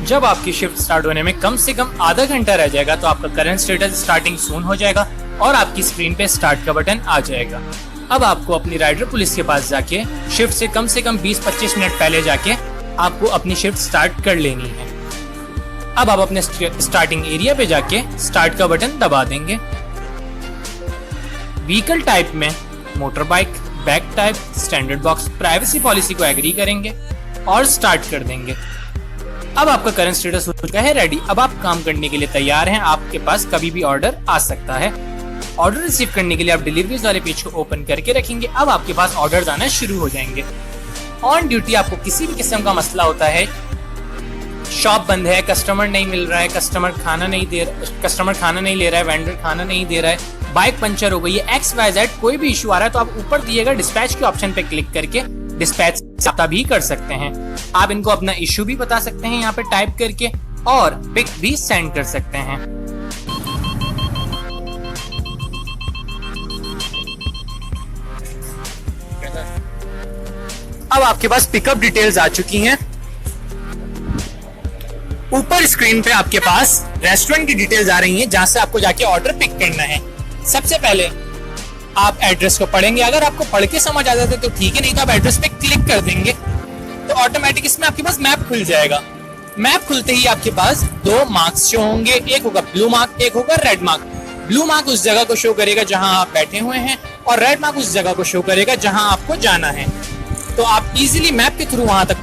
जब आपकी shift start होने में कम से कम आधा घंटा रह जाएगा तो आपका करंट स्टेटस स्टार्टिंग सून हो जाएगा और आपकी स्क्रीन पे स्टार्ट का बटन आ जाएगा। अब आपको अपनी राइडर पुलिस के पास जाके शिफ्ट से कम 20-25 मिनट पहले जाके आपको अपनी शिफ्ट स्टार्ट कर लेनी है। अब आप अपने स्टार्टिंग एरिया पे जाके स्टार्ट का बटन दबा देंगे। व्हीकल टाइप में motor bike, back type, standard box, privacy policy को एग्री करेंगे और स्टार्ट कर देंगे। अब आपका करंट स्टेटस हो चुका है रेडी। अब आप काम करने के लिए तैयार हैं। आपके पास कभी भी ऑर्डर आ सकता है। ऑर्डर रिसीव करने के लिए आप डिलीवरीज वाले पेज को ओपन करके रखेंगे। अब आपके पास ऑर्डर आना शुरू हो जाएंगे। ऑन ड्यूटी आपको किसी भी किस्म का मसला होता है, शॉप बंद है, कस्टमर नहीं मिल रहा है, कस्टमर खाना नहीं ले रहा है, वेंडर खाना नहीं दे रहा है, बाइक पंचर हो गई है, XYZ कोई भी इशू आ रहा है तो आप ऊपर दिए गए डिस्पैच के ऑप्शन पे क्लिक करके डिस्पैच पता भी कर सकते हैं। आप इनको अपना इशू भी बता सकते हैं यहाँ पे टाइप करके और पिक भी सेंड कर सकते हैं। अब आपके पास पिकअप डिटेल्स आ चुकी हैं। ऊपर स्क्रीन पे आपके पास रेस्टोरेंट की डिटेल्स आ रही हैं जहां से आपको जाके ऑर्डर पिक करना है। सबसे पहले आप एड्रेस को पढ़ेंगे। अगर आपको पढ़ के समझ आ जाता है तो ठीक है, नहीं तो आप एड्रेस पे क्लिक कर देंगे तो ऑटोमेटिक इसमें आपके पास मैप खुल जाएगा। मैप खुलते ही आपके पास दो मार्क्स शो होंगे, एक होगा ब्लू मार्क, एक होगा रेड मार्क। ब्लू मार्क उस जगह को शो करेगा जहां आप बैठे हुए हैं और रेड मार्क उस जगह को शो करेगा जहां आपको जाना है। तो आप इजीली मैप के थ्रू वहां तक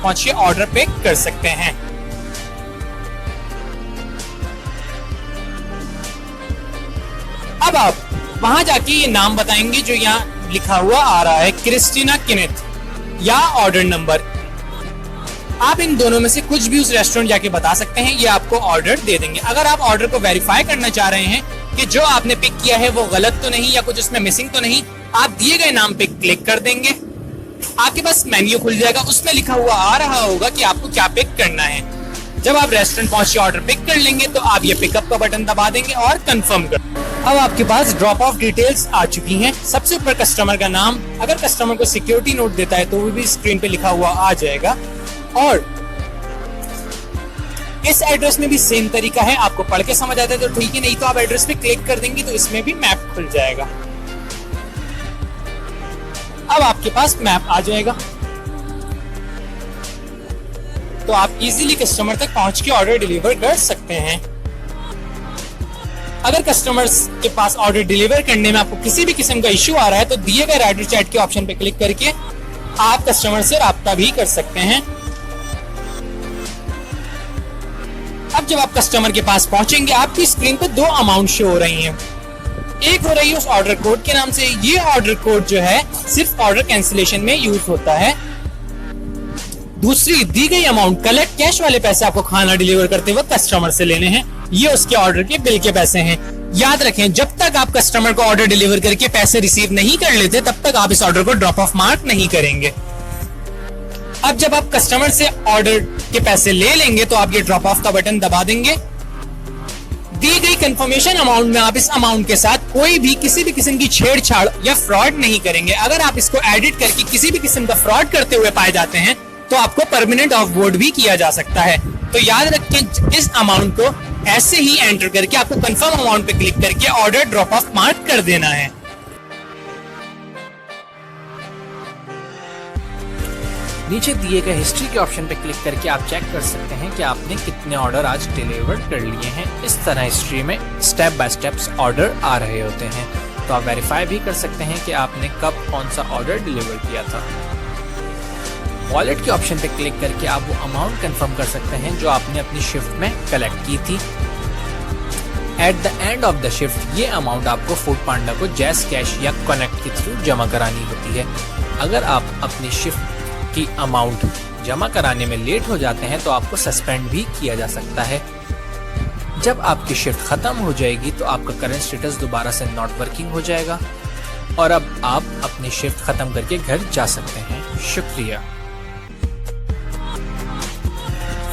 पहुंच के ऑर्डर पिक कर सकते हैं। अब आप वहां जाके ये नाम बताएंगे जो यहाँ लिखा हुआ आ रहा है, क्रिस्टीना किनेथ, या ऑर्डर नंबर। आप इन दोनों में से कुछ भी उस रेस्टोरेंट जाके बता सकते हैं, ये आपको ऑर्डर दे देंगे। अगर आप ऑर्डर को वेरीफाई करना चाह रहे हैं कि जो आपने पिक किया है वो गलत तो नहीं या कुछ उसमें मिसिंग तो नहीं, आप दिए गए नाम पे क्लिक कर देंगे। आपके पास मेन्यू खुल जाएगा, उसमें लिखा हुआ आ रहा होगा कि आपको क्या पिक करना है। जब आप रेस्टोरेंट पहुंच के ऑर्डर पिक कर लेंगे तो आप ये पिकअप का बटन दबा देंगे और कंफर्म कर। अब आपके पास ड्रॉप ऑफ डिटेल्स आ चुकी हैं। सबसे ऊपर कस्टमर का नाम, अगर कस्टमर को सिक्योरिटी नोट देता है तो वो भी स्क्रीन पे लिखा हुआ आ जाएगा। और इस एड्रेस में भी सेम तरीका है, आपको पढ़ के समझ आता है तो ठीक है, नहीं तो आप एड्रेस पे क्लिक कर देंगे तो इसमें भी मैप खुल जाएगा। अब आपके पास मैप आ जाएगा तो आप इजीली कस्टमर तक पहुंच के ऑर्डर डिलीवर कर सकते हैं। अगर कस्टमर्स के पास ऑर्डर डिलीवर करने में आपको किसी भी किस्म का इश्यू आ रहा है तो दिए गए राइडर चैट के ऑप्शन पे क्लिक करके आप कस्टमर से राब्ता भी कर सकते हैं। अब जब आप कस्टमर के पास पहुंचेंगे आपकी स्क्रीन पे दो अमाउंट शो हो रही हैं। एक हो रही है उस ऑर्डर कोड के नाम से। ये ऑर्डर कोड जो है सिर्फ ऑर्डर कैंसिलेशन में यूज होता है। दूसरी दी गई अमाउंट कलेक्ट कैश वाले पैसे आपको खाना डिलीवर करते वक्त कस्टमर से लेने हैं, ये उसके ऑर्डर के बिल के पैसे हैं। याद रखें, जब तक आप कस्टमर को ऑर्डर डिलीवर करके पैसे रिसीव नहीं कर लेते तब तक आप इस ऑर्डर को ड्रॉप ऑफ मार्क नहीं करेंगे। अब जब आप कस्टमर से ऑर्डर के पैसे ले लेंगे तो आप ये ड्रॉप ऑफ का बटन दबा देंगे। दी गई कंफर्मेशन अमाउंट में आप इस अमाउंट के साथ कोई भी किसी भी किस्म की छेड़छाड़ या फ्रॉड नहीं करेंगे। अगर आप इसको एडिट करके किसी भी किस्म का फ्रॉड करते हुए पाए जाते हैं तो आपको परमानेंट ऑफ बोर्ड भी किया जा सकता है। तो याद रखें, इस अमाउंट को ऐसे ही एंटर करके आपको कंफर्म अमाउंट पे क्लिक करके ऑर्डर ड्रॉप ऑफ मार्क कर देना है। नीचे दिए गए हिस्ट्री के ऑप्शन पे क्लिक करके आप चेक कर सकते हैं कि आपने कितने ऑर्डर आज डिलीवर कर लिए हैं। इस तरह हिस्ट्री में स्टेप बाय स्टेप्स ऑर्डर आ रहे होते हैं, तो आप वेरीफाई भी कर सकते हैं कि आपने कब कौन सा ऑर्डर डिलीवर किया था। वॉलेट के ऑप्शन पे क्लिक करके आप वो अमाउंट कंफर्म कर सकते हैं जो आपने अपनी शिफ्ट में कलेक्ट की थी। At the end of the shift ये अमाउंट आपको फूड पांडा को जैस कैश या कनेक्ट के थ्रू जमा करानी होती है। अगर आप अपनी शिफ्ट की अमाउंट जमा कराने में लेट हो जाते हैं तो आपको सस्पेंड भी किया जा सकता है। जब आपकी शिफ्ट खत्म हो जाएगी तो आपका करंट स्टेटस दोबारा से नॉट वर्किंग हो जाएगा और अब आप अपनी शिफ्ट खत्म करके घर जा सकते हैं। शुक्रिया।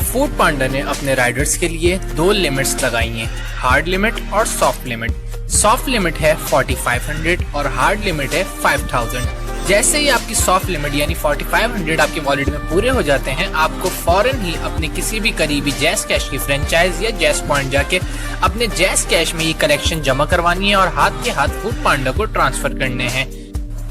फूड पांडा ने अपने राइडर्स के लिए दो लिमिट्स लगाई हैं, हार्ड लिमिट और सॉफ्ट लिमिट। सॉफ्ट लिमिट है 4500 और हार्ड लिमिट है 5000। जैसे ही आपकी सॉफ्ट लिमिट यानी 4500 आपके वॉलेट में पूरे हो जाते हैं, आपको फौरन ही अपने किसी भी करीबी जैज़ कैश की फ्रेंचाइज या जैज़ पॉइंट जाके अपने जैज़ कैश में ये कलेक्शन जमा करवानी है और हाथ के हाथ फूड पांडा को ट्रांसफर करने हैं।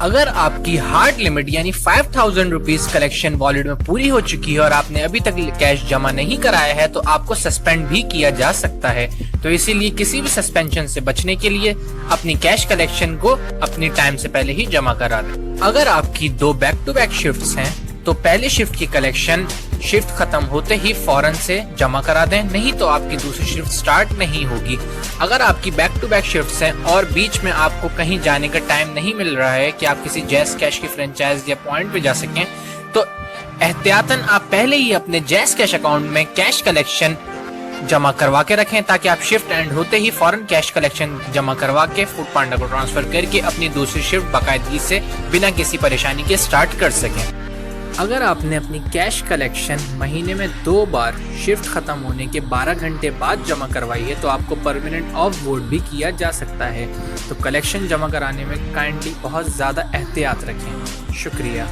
अगर आपकी हार्ड लिमिट यानी 5000 रुपीज कलेक्शन वॉलेट में पूरी हो चुकी है और आपने अभी तक कैश जमा नहीं कराया है, तो आपको सस्पेंड भी किया जा सकता है। तो इसीलिए किसी भी सस्पेंशन से बचने के लिए अपनी कैश कलेक्शन को अपनी टाइम से पहले ही जमा करा दें। अगर आपकी 2 बैक टू बैक शिफ्ट्स हैं तो पहले शिफ्ट की कलेक्शन शिफ्ट खत्म होते ही फौरन से जमा करा दें, नहीं तो आपकी दूसरी शिफ्ट स्टार्ट नहीं होगी। अगर आपकी बैक टू बैक शिफ्ट्स हैं और बीच में आपको कहीं जाने का टाइम नहीं मिल रहा है कि आप किसी जैज़ कैश की फ्रेंचाइज या पॉइंट पे जा सकें, तो एहतियातन आप पहले ही अपने जैज़ कैश अकाउंट में कैश कलेक्शन जमा करवा के रखें, ताकि आप शिफ्ट एंड होते ही फौरन कैश कलेक्शन जमा करवा के फूड पांडा को ट्रांसफर करके अपनी दूसरी शिफ्ट बाकायदगी से बिना किसी परेशानी के स्टार्ट कर सकें। अगर आपने अपनी कैश कलेक्शन महीने में 2 बार शिफ्ट खत्म होने के 12 घंटे बाद जमा करवाई है, तो आपको परमानेंट ऑफ बोर्ड भी किया जा सकता है। तो कलेक्शन जमा कराने में काइंडली बहुत ज़्यादा एहतियात रखें। शुक्रिया।